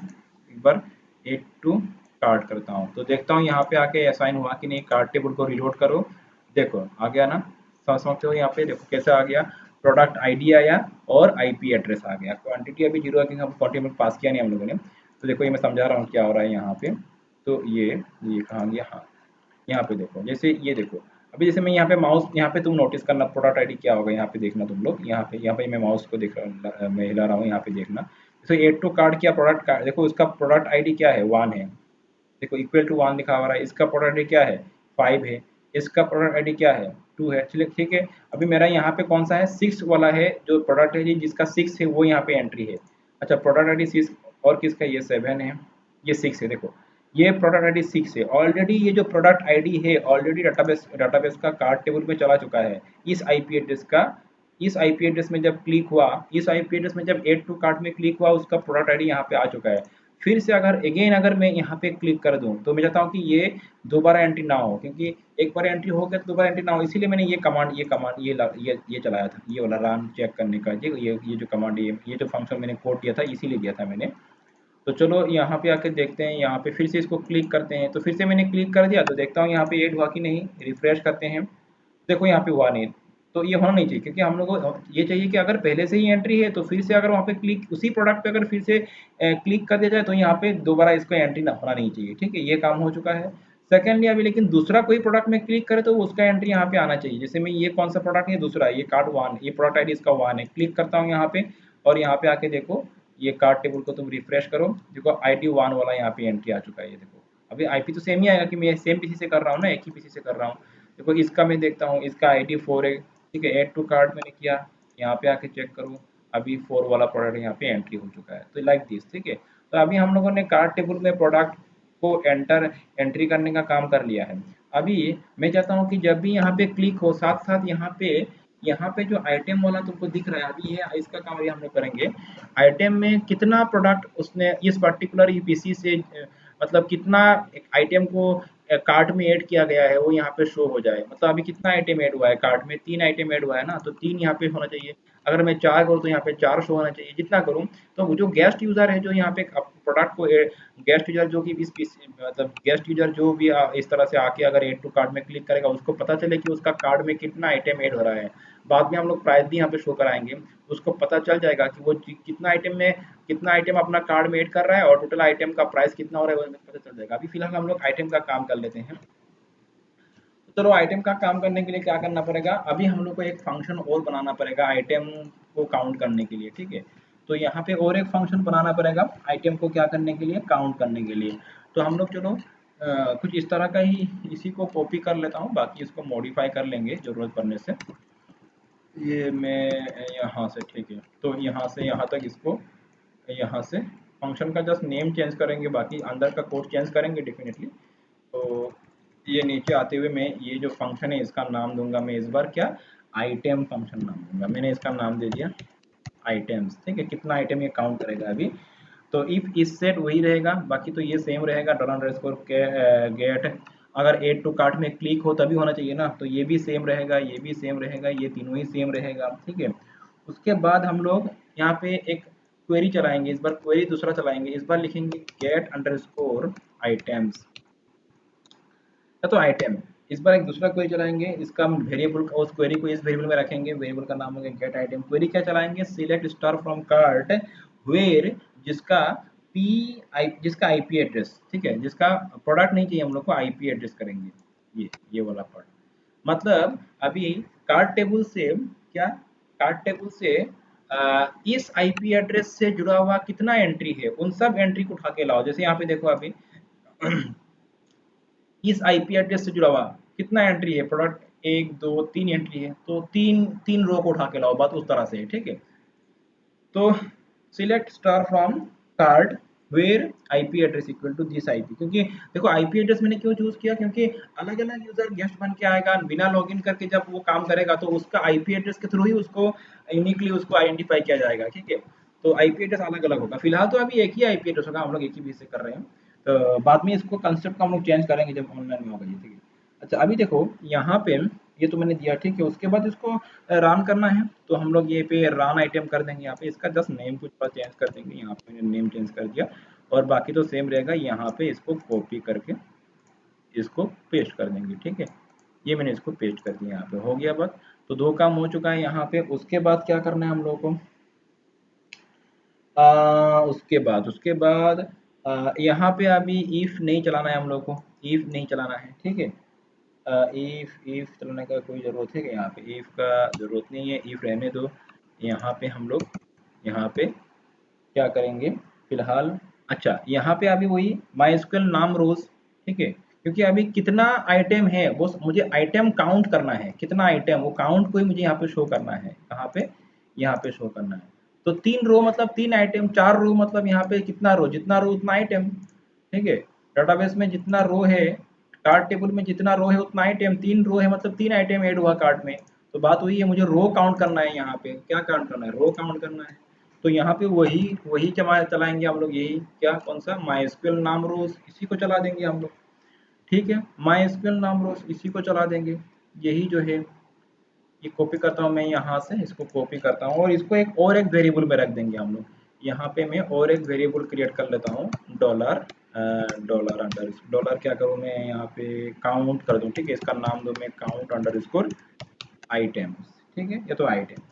एक बार, एड टू कार्ट करता हूँ तो देखता हूँ यहाँ पे आके असाइन हुआ कि नहीं। कार्ट टेबल को रिलोड करो, देखो आ गया ना, समझ सकते हो यहाँ पे देखो कैसे आ गया, प्रोडक्ट आईडी आया और आईपी एड्रेस आ गया। क्वांटिटी अभी जीरो है क्योंकि हम क्वांटिटी में पास किया नहीं हम लोगों ने। तो देखो ये मैं समझा रहा हूँ क्या हो रहा है यहाँ पे। तो ये कहाँ गया, हाँ यहाँ पे देखो, जैसे ये देखो अभी जैसे मैं यहाँ पे माउस, यहाँ पे तुम नोटिस करना प्रोडक्ट आईडी क्या होगा, यहाँ पे देखना तुम लोग, यहाँ पे मैं माउस को देख रहा, मैं हिला रहा हूँ, यहाँ पे देखना। जैसे एड टू कार्ड किया, प्रोडक्ट कार्ड देखो, उसका प्रोडक्ट आईडी क्या है, 1 है। देखो इक्वल टू 1 लिखा हुआ है। इसका प्रोडक्ट आईडी क्या है, 5 है। इसका प्रोडक्ट आईडी क्या है, 2 है। चलिए ठीक है, अभी मेरा यहाँ पे कौन सा है, 6 वाला है जो प्रोडक्ट है जी, जिसका 6 है वो यहाँ पे एंट्री है। अच्छा प्रोडक्ट आईडी 6 और किसका, ये 7 है, ये 6 है। देखो ये प्रोडक्ट आईडी 6 है ऑलरेडी, ये जो प्रोडक्ट आईडी है ऑलरेडी डाटाबेस का कार्ड टेबल में चला चुका है इस आईपी एड्रेस का। इस आईपी एड्रेस में जब क्लिक हुआ, इस आईपी एड्रेस में जब एड टू कार्ट में क्लिक हुआ, उसका प्रोडक्ट आईडी यहाँ पे आ चुका है। फिर से अगर अगेन अगर मैं यहाँ पे क्लिक कर दूं तो मैं चाहता हूँ कि ये दोबारा एंट्री ना हो, क्योंकि एक बार एंट्री हो गया तो दोबारा एंट्री ना हो, इसीलिए मैंने ये चलाया था, ये वाला रन चेक करने का। ये जो कमांड, ये जो फंक्शन मैंने कोड दिया था इसीलिए दिया था मैंने। तो चलो यहाँ पे आके देखते हैं, यहाँ पे फिर से इसको क्लिक करते हैं। तो फिर से मैंने क्लिक कर दिया तो देखता हूँ यहाँ पे ऐड हुआ कि नहीं, रिफ्रेश करते हैं। देखो यहाँ पे हुआ नहीं, तो ये होना नहीं चाहिए, क्योंकि हम लोग को ये चाहिए कि अगर पहले से ही एंट्री है तो फिर से अगर वहाँ पे क्लिक, उसी प्रोडक्ट पे अगर फिर से क्लिक कर दिया जाए तो यहाँ पे दोबारा इसको एंट्री ना होना नहीं चाहिए। ठीक है, ये काम हो चुका है। सेकेंडली अभी लेकिन दूसरा कोई प्रोडक्ट में क्लिक करे तो उसका एंट्री यहाँ पे आना चाहिए। जैसे मैं ये कौन सा प्रोडक्ट है, दूसरा, ये कार्ड 1, ये प्रोडक्ट आईडी इसका 1 है। क्लिक करता हूँ यहाँ पे और यहाँ पे आके देखो, ये कार्ड टेबल को तुम रिफ्रेश करो, देखो आईडी 1 वाला यहाँ पे एंट्री आ चुका है। ये देखो अभी आईपी तो सेम ही आएगा कि मैं सेम पीसी से कर रहा हूँ ना, एक ही पीसी से कर रहा हूँ। देखो इसका मैं देखता हूँ, इसका आईडी 4 है। ठीक है, ऐड टू कार्ट मैंने किया, यहाँ पे आके चेक करूँ, अभी 4 वाला प्रोडक्ट यहाँ पे एंट्री हो चुका है। तो लाइक दिस। ठीक है, तो अभी हम लोगों ने कार्ट टेबल में प्रोडक्ट को एंट्री करने का काम कर लिया है। अभी मैं चाहता हूँ कि जब भी यहाँ पे क्लिक हो, साथ साथ यहाँ पे जो आइटम वाला तुमको दिख रहा है, अभी ये इसका काम अभी हम लोग करेंगे। आइटम में कितना प्रोडक्ट उसने इस पर्टिकुलर ईपीसी से मतलब कितना आइटम को कार्ट में ऐड किया गया है वो यहाँ पे शो हो जाए। मतलब अभी कितना आइटम ऐड हुआ है कार्ट में, 3 आइटम ऐड हुआ है ना, तो 3 यहाँ पे होना चाहिए। अगर मैं 4 करूँ तो यहाँ पे 4 शो होना चाहिए, जितना करूँ। तो जो गेस्ट यूजर है जो यहाँ पे प्रोडक्ट को, गेस्ट यूजर जो कि इस मतलब गेस्ट यूजर जो भी इस तरह से आके अगर ऐड टू कार्ट में क्लिक करेगा, उसको पता चले कि उसका कार्ड में कितना आइटम ऐड हो रहा है। बाद में हम लोग प्राइस भी यहाँ पे शो कराएंगे, उसको पता चल जाएगा कि वो कितना आइटम अपना कार्ड में ऐड कर रहा है और टोटल आइटम का प्राइस कितना हो रहा है वो पता चल जाएगा। अभी फिलहाल हम लोग आइटम का काम कर लेते हैं। तो चलो आइटम का काम करने के लिए क्या करना पड़ेगा, अभी हम लोग को एक फंक्शन और बनाना पड़ेगा आइटम को काउंट करने के लिए। ठीक है, तो यहाँ पे और एक फंक्शन बनाना पड़ेगा आइटम को क्या करने के लिए, काउंट करने के लिए। तो हम लोग चलो कुछ इस तरह का ही इसी को कॉपी कर लेता हूँ, बाकी इसको मॉडिफाई कर लेंगे जरूरत पड़ने से। ये मैं यहाँ से, ठीक है, तो यहाँ से यहाँ तक इसको, यहाँ से फंक्शन का जस्ट नेम चेंज करेंगे, बाकी अंदर का कोड चेंज करेंगे डेफिनेटली। तो ये नीचे आते हुए मैं ये जो फंक्शन है इसका नाम दूंगा मैं इस बार क्या, आइटम फंक्शन नाम दूंगा। मैंने इसका नाम दे दिया आइटम्स। ठीक है, कितना आइटम ये काउंट करेगा अभी। तो इफ इस सेट वही रहेगा, बाकी तो ये सेम रहेगा, डॉलर अंडरस्कोर गेट। अगर एड टू कार्ट में क्लिक हो तभी होना चाहिए ना, तो ये भी सेम रहेगा, ये भी सेम रहेगा, ये तीनों ही सेम रहेगा। ठीक है, उसके बाद हम लोग यहाँ पे एक क्वेरी चलाएंगे, इस बार क्वेरी दूसरा चलाएंगे। इस बार लिखेंगे गेट अंडरस्कोर आइटम्स, तो आइटम। इस बार एक दूसरा क्वेरी चलाएंगे, इसका वेरिएबल, उस क्वेरी को इस वेरिएबल में रखेंगे, वेरिएबल का नाम होगा गेट आइटम। क्वेरी क्या चलाएंगे, select star from cart where, जिसका जिसका आईपी एड्रेस, ठीक है, जिसका प्रोडक्ट नहीं चाहिए हम लोग को, आईपी एड्रेस करेंगे ये वाला पार्ट। मतलब अभी कार्ट टेबल से क्या, कार्ट टेबल से इस आईपी एड्रेस से जुड़ा हुआ कितना एंट्री है उन सब एंट्री को उठा के लाओ। जैसे यहाँ पे देखो अभी इस आईपी एड्रेस से जुड़ा हुआ कितना एंट्री है, प्रोडक्ट 1 2 3 एंट्री है, तो तीन तीन रो को उठा के लाओ, बात उस तरह से है। ठीक है, तो select star from card where IP address equal to this IP. क्योंकि देखो आईपी एड्रेस मैंने क्यों चूज किया, क्योंकि अलग अलग यूजर गेस्ट बन के आएगा, बिना लॉगिन करके जब वो काम करेगा तो उसका आईपी एड्रेस के थ्रू ही उसको यूनिकली उसको आइडेंटिफाई किया जाएगा। ठीक है, तो आईपी एड्रेस अलग अलग होगा। फिलहाल तो अभी एक ही आईपी एड्रेस होगा, हम लोग एक ही बेस से कर रहे हैं। तो बाद में इसको कंसेप्ट को हम लोग चेंज करेंगे जब ऑनलाइन में होगा ये, ठीक है। अच्छा अभी देखो यहाँ पे ये तो मैंने दिया, ठीक है। उसके बाद इसको रन करना है, तो हम लोग ये पे रन आइटम कर देंगे। यहाँ पे इसका जस्ट नेम कुछ चेंज कर देंगे, यहाँ पे मैंने नेम चेंज कर दिया और बाकी तो सेम रहेगा। यहाँ पे इसको कॉपी करके इसको पेस्ट कर देंगे, ठीक है। ये मैंने इसको पेस्ट कर दिया, यहाँ पे हो गया बस। तो दो काम हो चुका है यहाँ पे। उसके बाद क्या करना है हम लोगों को, उसके बाद यहाँ पे अभी इफ नहीं चलाना है हम लोग को, इफ नहीं चलाना है, ठीक है। इफ इफ चलाने का कोई ज़रूरत है कि यहाँ पे इफ का ज़रूरत नहीं है, इफ रहने दो। यहाँ पे हम लोग यहाँ पे क्या करेंगे फिलहाल। अच्छा यहाँ पे अभी वही माइस्क्ल नाम रोज, ठीक है। क्योंकि अभी कितना आइटम है वो मुझे आइटम काउंट करना है, कितना आइटम वो काउंट को ही मुझे यहाँ पे शो करना है, कहाँ पे, यहाँ पे शो करना है। तो 3 रो मतलब 3 आइटम, 4 रो मतलब यहाँ पे कितना रो, जितना रो उतना आइटम, ठीक है। डाटाबेस में जितना रो है, कार्ड टेबल में जितना रो है उतना आइटम, 3 रो है मतलब 3 आइटम ऐड हुआ कार्ड में। तो बात वही है, मुझे रो काउंट करना है, यहाँ पे क्या काउंट करना है, रो काउंट करना है। तो यहाँ पे वही वही चलाएंगे हम लोग, यही क्या, कौन सा, माई नाम रोज, इसी को चला देंगे हम लोग, ठीक है। माई नाम रोज इसी को चला देंगे, यही जो है। ये कॉपी करता हूँ मैं यहाँ से, इसको कॉपी करता हूँ और इसको एक और एक वेरिएबल में रख देंगे हम लोग। यहाँ पे मैं और एक वेरिएबल क्रिएट कर लेता हूँ, डॉलर डॉलर अंडर डॉलर क्या करूँ मैं यहाँ पे काउंट कर दूँ, ठीक है। इसका नाम दो मैं काउंट अंडर स्कोर आइटम्स, ठीक है। ये तो आइटम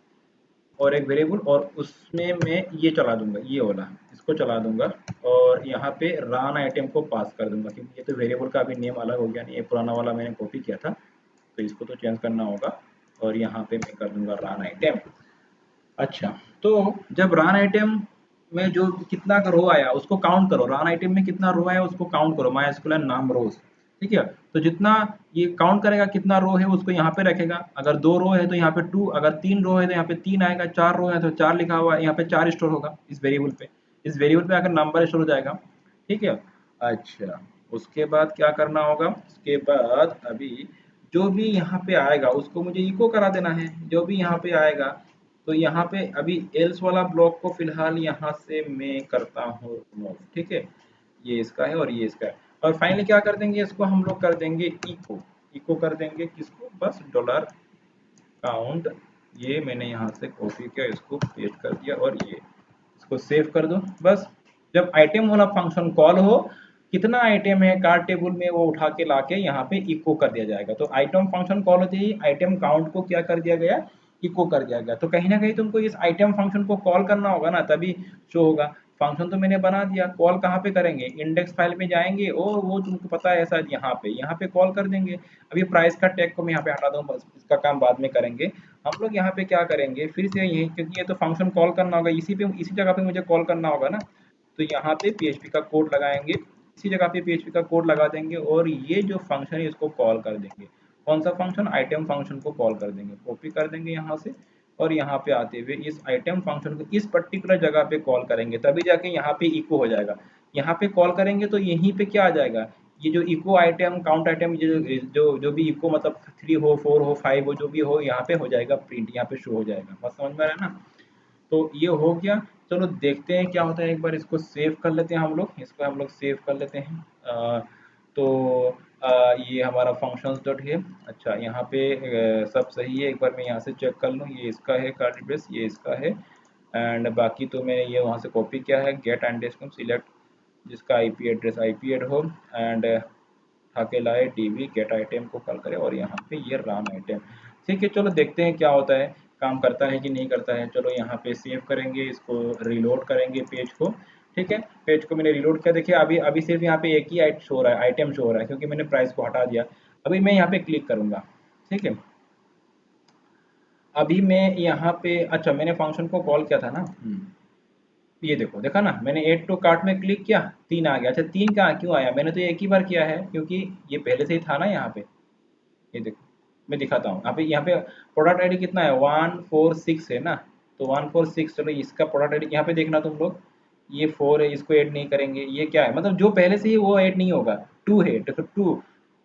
और एक वेरिएबल, और उसमें मैं ये चला दूंगा, ये वाला इसको चला दूंगा और यहाँ पे रन आइटम को पास कर दूंगा, क्योंकि ये तो वेरिएबल का अभी नेम अलग हो गया, नहीं ये पुराना वाला मैंने कॉपी किया था, तो इसको तो चेंज करना होगा। और यहाँ पे मैं कर दूंगा रन आइटम। अच्छा, तो जब रन आइटम में जो कितना का रो आया उसको काउंट करो, रन आइटम में कितना रो आया उसको काउंट करो, माई एसक्यूएल नाम रोज, ठीक है। तो जितना ये काउंट करेगा कितना रो है उसको यहाँ पे रखेगा। अगर 2 रो है तो यहाँ पे 2, अगर 3 रो है तो यहाँ पे 3 आएगा, 4 रो है तो 4 लिखा हुआ है, यहाँ पे 4 स्टोर होगा इस वेरिएबल पे। इस वेरिएबल पे आकर नंबर स्टोर हो जाएगा, ठीक है। अच्छा, उसके बाद क्या करना होगा, उसके बाद अभी जो भी यहाँ पे आएगा उसको मुझे इको करा देना है, जो भी यहाँ पे आएगा। तो यहाँ पे अभी एल्स वाला ब्लॉक को फिलहाल यहाँ से मैं करता हूँ रिमूव, ठीक है। ये इसका है और ये इसका है। और फाइनली क्या कर देंगे, इसको हम लोग कर देंगे इको, इको कर देंगे किसको, बस डॉलर काउंट। ये मैंने यहाँ से कॉपी किया, इसको पेस्ट कर दिया और ये इसको सेव कर दो बस। जब आइटम वाला फंक्शन कॉल हो, कितना आइटम है कार्ड टेबल में वो उठा के लाके यहाँ पे इको कर दिया जाएगा। तो आइटम फंक्शन कॉल होते ही आइटम काउंट को क्या कर दिया गया, इको कर दिया गया। तो कहीं ना कहीं तुमको इस आइटम फंक्शन को कॉल करना होगा ना, तभी शो होगा। फंक्शन तो मैंने बना दिया, कॉल कहाँ पे करेंगे, इंडेक्स फाइल में जाएंगे और वो तुमको पता है शायद यहाँ पे कॉल कर देंगे। अभी प्राइस का टैग को मैं यहाँ पे हटा दूँ, बस इसका काम बाद में करेंगे। हम लोग यहाँ पे क्या करेंगे फिर से यही, क्योंकि ये तो फंक्शन कॉल करना होगा, इसी जगह पे मुझे कॉल करना होगा ना। तो यहाँ पे पीएचपी का कोड लगाएंगे, इसी जगह पे पीएचपी का कोड लगा देंगे और ये जो फंक्शन है इसको कॉल कर देंगे। कौन सा फंक्शन, आइटम फंक्शन को कॉल कर देंगे, कॉपी कर देंगे यहाँ से और यहाँ पे आते हुए इस आइटम फंक्शन को इस पर्टिकुलर जगह पे कॉल करेंगे, तभी जाके यहाँ पे इको हो जाएगा। यहाँ पे कॉल करेंगे तो यहीं पे क्या आ जाएगा, ये जो इको आइटम काउंट आइटम, ये जो भी इको मतलब 3 हो 4 हो 5 हो जो भी हो, यहाँ पे हो जाएगा प्रिंट, यहाँ पे शो हो जाएगा। बात समझ में आ रहा है ना। तो ये हो गया। चलो देखते हैं क्या होता है, एक बार इसको सेव कर लेते हैं हम लोग, इसको हम लोग सेव कर लेते हैं। तो ये हमारा फंक्शंस डॉट है। अच्छा यहाँ पे सब सही है, एक बार मैं यहाँ से चेक कर लूँ, ये इसका है कार्ड एड्रेस, ये इसका है। एंड बाकी तो मैंने ये वहाँ से कॉपी किया है, गेट एंड सिलेक्ट जिसका आईपी एड्रेस आईपी एड हो, एंड उठा के लाए डीबी गेट आइटम को कॉल करें और यहाँ पे ये राम आइटम, ठीक है। चलो देखते हैं क्या होता है, काम करता है कि नहीं करता है। चलो यहाँ पे सेव करेंगे, इसको रीलोड करेंगे पेज को, ठीक है। पेज को मैंने रीलोड किया, देखिए अभी अभी सिर्फ यहाँ पे एक ही आइटम शो हो रहा है, आइटम शो हो रहा है, क्योंकि मैंने प्राइस को हटा दिया। अभी मैं यहाँ पे क्लिक करूंगा, ठीक है। अभी मैं यहाँ पे, अच्छा मैंने फंक्शन को कॉल किया था ना, ये देखो, देखा ना, मैंने ऐड टू कार्ट में क्लिक किया, 3 आ गया। अच्छा 3 कहाँ क्यों आया, मैंने तो एक ही बार किया है, क्योंकि ये पहले से ही था ना यहाँ पे। ये देखो मैं दिखाता हूँ, यहाँ पे प्रोडक्ट आईडी कितना है, 146 है ना। तो 146, चलो इसका प्रोडक्ट आईडी यहाँ पे देखना तुम लोग, ये 4 है, इसको ऐड नहीं करेंगे। ये क्या है, मतलब जो पहले से ही वो ऐड नहीं होगा। 2 है, देखो 2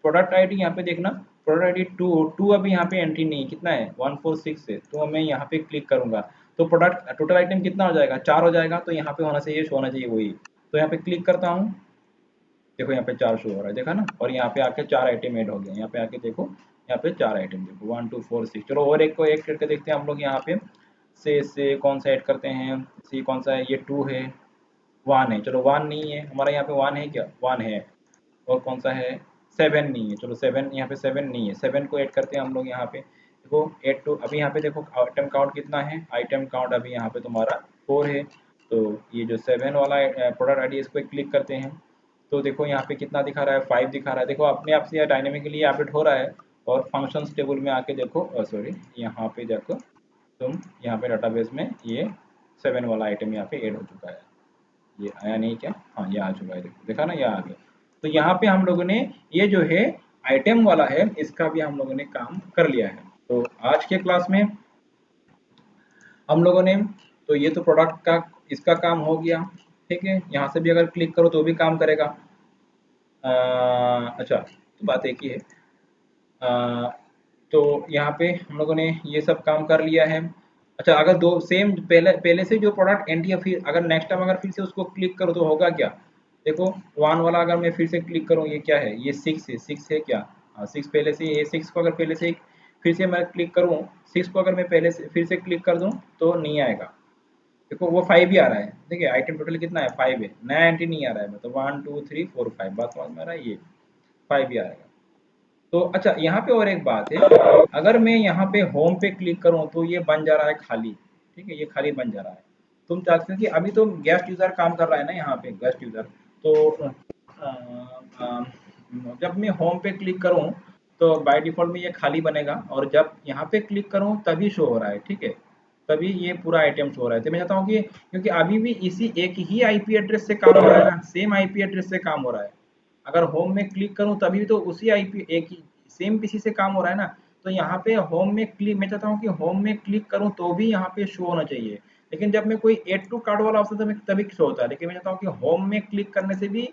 प्रोडक्ट आईडी यहाँ पे देखना, प्रोडक्ट आईडी 2 2 अभी यहाँ पे एंट्री नहीं है, कितना है 146 है। तो मैं यहाँ पे क्लिक करूंगा तो प्रोडक्ट टोटल आइटम कितना हो जाएगा, 4 हो जाएगा। तो यहाँ पे होना चाहिए, शो होना चाहिए वही। तो यहाँ पे क्लिक करता हूँ, देखो यहाँ पे 4 शो हो रहा है, देखा ना। और यहाँ पे आके 4 आइटम ऐड हो गए। यहाँ पे आके देखो, यहाँ पे 4 आइटम देखो, 1 2 4 6। चलो और एक को एक करके देखते हैं हम लोग। यहाँ पे से कौन सा ऐड करते हैं, सी कौन सा है, ये 2 है, 1 है। चलो 1 नहीं है हमारा, यहाँ पे 1 है क्या, 1 है। और कौन सा है, 7 नहीं है। चलो 7, यहाँ पे 7 नहीं है, 7 को ऐड करते हैं हम लोग। यहाँ पे देखो 8 टू, अभी यहाँ पे देखो आइटम काउंट कितना है, आइटम काउंट अभी यहाँ पे तुम्हारा 4 है। तो ये जो 7 वाला प्रोडक्ट आईडी, इस पर क्लिक करते हैं। तो देखो यहाँ पे कितना दिखा रहा है, 5 दिखा रहा है। देखो अपने आप से डायनेमिकली अपडेट हो रहा है। और फंक्शंस टेबल में आके देखो, सॉरी यहाँ पे देखो तुम, यहाँ पे डाटाबेस में ये 7 वाला आइटम यहाँ पे ऐड हो चुका है। ये आया नहीं क्या, हाँ ये आ चुका है, देखो देखा ना, ये आ गया। तो यहाँ पे हम लोगों ने ये जो है आइटम वाला है, इसका भी हम लोगों ने काम कर लिया है। तो आज के क्लास में हम लोगों ने, तो ये तो प्रोडक्ट का इसका काम हो गया, ठीक है। यहाँ से भी अगर क्लिक करो तो भी काम करेगा। अच्छा, तो बात एक ही है। अ, तो यहाँ पे हम लोगों ने ये सब काम कर लिया है। अच्छा, अगर दो सेम पहले पहले से जो प्रोडक्ट एंटी है, फिर अगर नेक्स्ट टाइम अगर फिर से उसको क्लिक करो तो होगा क्या, देखो 1 वाला अगर मैं फिर से क्लिक करूँ, ये क्या है, ये 6 है, 6 है क्या, हाँ 6 पहले से, ये 6 को अगर पहले से फिर से मैं क्लिक करूँ, 6 को अगर मैं पहले से फिर से क्लिक कर दूँ तो नहीं आएगा। देखो वो 5 ही आ रहा है, देखिए आइटम टोटल कितना है, 5 है, नया एंट्री नहीं आ रहा है। मतलब 1 2 3 4 5, बात समझ में आ रहा है, ये 5 ही आएगा। तो अच्छा, यहाँ पे और एक बात है, अगर मैं यहाँ पे होम पे क्लिक करूँ तो ये बन जा रहा है खाली, ठीक है, ये खाली बन जा रहा है। तुम चाहते हो कि अभी तो गेस्ट यूजर काम कर रहा है ना, यहाँ पे गेस्ट यूजर। तो अ, अ, जब मैं होम पे क्लिक करूँ तो बाय डिफॉल्ट में ये खाली बनेगा, और जब यहाँ पे क्लिक करूँ तभी शो हो रहा है, ठीक है, तभी ये पूरा आइटम शो हो रहा है। तो मैं चाहता हूँ कि, क्योंकि अभी भी इसी एक ही आईपी एड्रेस से काम हो रहा है ना, सेम आईपी एड्रेस से काम हो रहा है। अगर होम में क्लिक करूँ तभी तो उसी आईपी, एक ही सेम पीसी से काम हो रहा है ना। तो यहाँ पे होम में क्लिक, मैं चाहता हूँ कि होम में क्लिक करूँ तो भी यहाँ पे शो होना चाहिए। लेकिन जब मैं कोई एड टू कार्ट वाला ऑप्शन, तभी शो होता है। लेकिन मैं चाहता हूँ कि होम में क्लिक करने से भी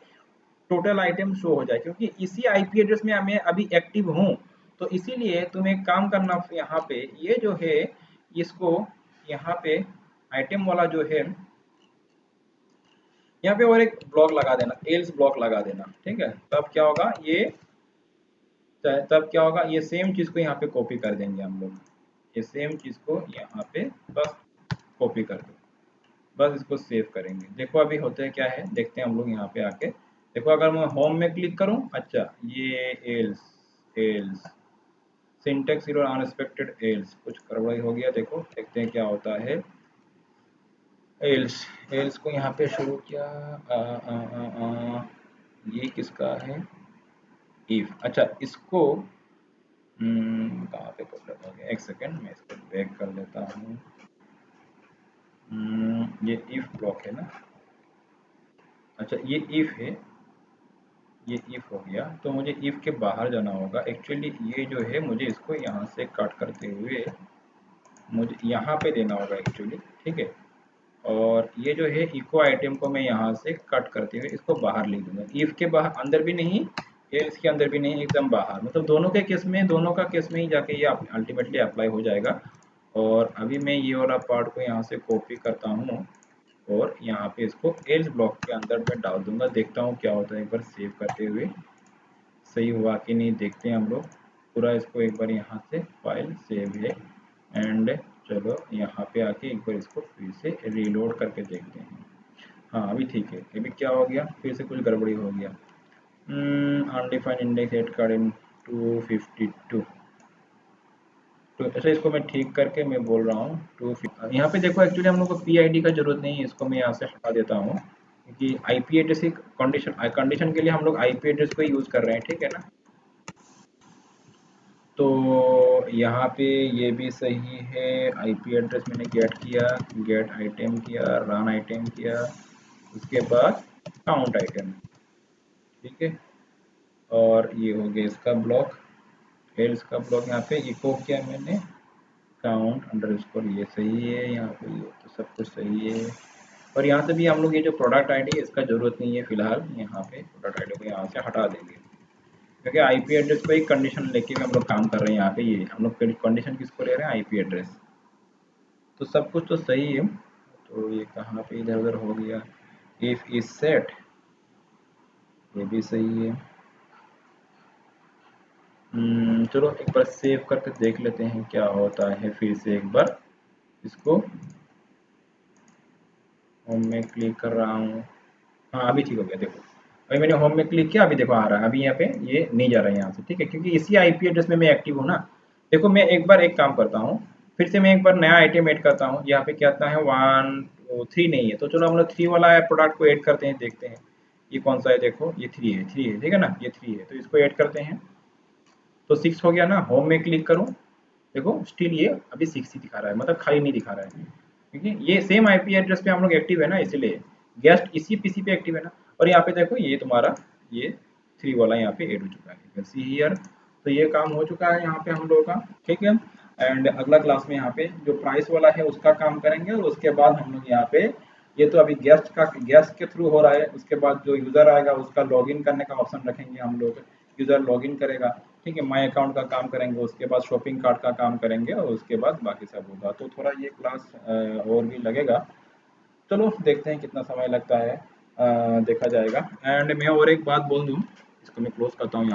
टोटल आइटम शो हो जाए, क्योंकि इसी आईपी एड्रेस में मैं अभी एक्टिव हूँ। तो इसीलिए तुम्हें एक काम करना, यहाँ पे ये जो है, इसको यहाँ पे आइटम वाला जो है, यहाँ पे और एक ब्लॉक लगा देना, एल्स ब्लॉक लगा देना, ठीक है। तब क्या होगा, तब क्या होगा, ये सेम चीज को यहाँ पे कॉपी कर देंगे हम लोग। ये सेम चीज को यहाँ पे बस कॉपी कर दो, बस इसको सेव करेंगे। देखो अभी होता है क्या है, देखते हैं हम लोग यहाँ पे आके। देखो अगर मैं होम में क्लिक करूँ, अच्छा ये else, else syntax error unexpected else, कुछ गड़बड़ी हो गया। देखो देखते हैं क्या होता है। एल्स, एल्स को यहाँ पे शुरू किया, ये किसका है, इफ। अच्छा इसको कहाँ पे कर लेता हूँ, एक सेकेंड मैं इसको बैक कर लेता हूँ। ये इफ ब्लॉक है ना, अच्छा ये इफ है, ये इफ हो गया। तो मुझे इफ के बाहर जाना होगा एक्चुअली। ये जो है मुझे इसको यहाँ से कट करते हुए मुझे यहाँ पे देना होगा एक्चुअली, ठीक है। और ये जो है इको आइटम को मैं यहाँ से कट करते हुए इसको बाहर लिख दूंगा। इफ के बाहर, अंदर भी नहीं, एल्स के अंदर भी नहीं, एकदम बाहर। मतलब दोनों के केस में, दोनों का केस में ही जाके ये अल्टीमेटली अप्लाई हो जाएगा। और अभी मैं ये वाला पार्ट को यहाँ से कॉपी करता हूँ और यहाँ पे इसको एल्स ब्लॉक के अंदर में डाल दूंगा। देखता हूँ क्या होता है, एक बार सेव करते हुए सही हुआ कि नहीं देखते हैं हम लोग। पूरा इसको एक बार यहाँ से, फाइल सेव है, एंड चलो यहाँ पे आके एक बार इसको फिर से रीलोड करके देखते हैं। हाँ अभी ठीक है। अभी क्या हो गया, फिर से कुछ गड़बड़ी हो गया। अनडिफाइंड इंडेक्स एड कार्ड इन 252। तो ऐसे इसको मैं ठीक करके मैं बोल रहा हूँ 250। यहाँ पे देखो एक्चुअली हम लोग को पी आई डी का जरूरत नहीं है, इसको मैं यहाँ से हटा देता हूँ, क्योंकि आईपी एड्रेस की कंडीशन, कंडीशन के लिए हम लोग आईपी एड्रेस को यूज कर रहे हैं, ठीक है ना। तो यहाँ पे ये भी सही है, आईपी एड्रेस मैंने गेट किया, गेट आइटम किया, रन आइटम किया, उसके बाद काउंट आइटम, ठीक है। और ये हो गया इसका ब्लॉक, एल्स का ब्लॉक। यहाँ पे इको किया मैंने काउंट अंडरस्कोर, ये सही है। यहाँ पे ये तो सब कुछ सही है। और यहाँ से भी हम लोग ये जो प्रोडक्ट आईडी है इसका जरूरत नहीं है फिलहाल। यहाँ पे प्रोडक्ट आईडी को यहाँ से हटा देंगे, क्योंकि आईपी एड्रेस को एक कंडीशन लेके हम लोग काम कर रहे हैं। यहाँ पे ये हम लोग कंडीशन किसको ले रहे हैं, आईपी एड्रेस। तो सब कुछ तो सही है। तो ये कहाँ पे इधर उधर हो गया, इफ इज सेट, ये भी सही है। चलो एक बार सेव करके देख लेते हैं क्या होता है, फिर से एक बार इसको होम में क्लिक कर रहा हूँ। हाँ अभी ठीक हो गया, देखो अभी मैंने होम में क्लिक किया, अभी देखो आ रहा है, अभी यहाँ पे ये नहीं जा रहा है यहाँ से, ठीक है, क्योंकि इसी आईपी एड्रेस में मैं एक्टिव हूँ ना। देखो मैं एक बार एक काम करता हूँ, फिर से मैं एक बार नया आइटम ऐड करता हूँ, यहाँ पे क्या आता है 1 3 नहीं है, तो चलो हम लोग 3 वाला प्रोडक्ट को ऐड करते हैं, देखते हैं ये कौन सा है। देखो ये 3 है, 3 है, ठीक है ना, ये 3 है, तो इसको ऐड करते हैं। तो 6 हो गया ना, होम में क्लिक करूँ, देखो स्टिल ये अभी 6 ही दिखा रहा है, मतलब खाली नहीं दिखा रहा है, क्योंकि ये सेम आईपी एड्रेस पे हम लोग एक्टिव है ना, इसलिए गेस्ट इसी पीसी पे एक्टिव है ना। और यहाँ पे देखो ये तुम्हारा ये 3 वाला यहाँ पे ऐड हो चुका है, यू कैन सी हियर। तो ये काम हो चुका है यहाँ पे हम लोगों का, ठीक है। एंड अगला क्लास में यहाँ पे जो प्राइस वाला है उसका काम करेंगे, और उसके बाद हम लोग यहाँ पे, ये तो अभी गेस्ट के थ्रू हो रहा है, उसके बाद जो यूजर आएगा उसका लॉगिन करने का ऑप्शन रखेंगे हम लोग, यूजर लॉगिन करेगा, ठीक है, माई अकाउंट का काम करेंगे, उसके बाद शॉपिंग कार्ट का काम करेंगे, और उसके बाद बाकी सब होगा। तो थोड़ा ये क्लास और भी लगेगा, चलो देखते हैं कितना समय लगता है, देखा जाएगा। एंड मैं और एक बात बोल दूँ, इसको मैं क्लोज करता हूँ यहाँ।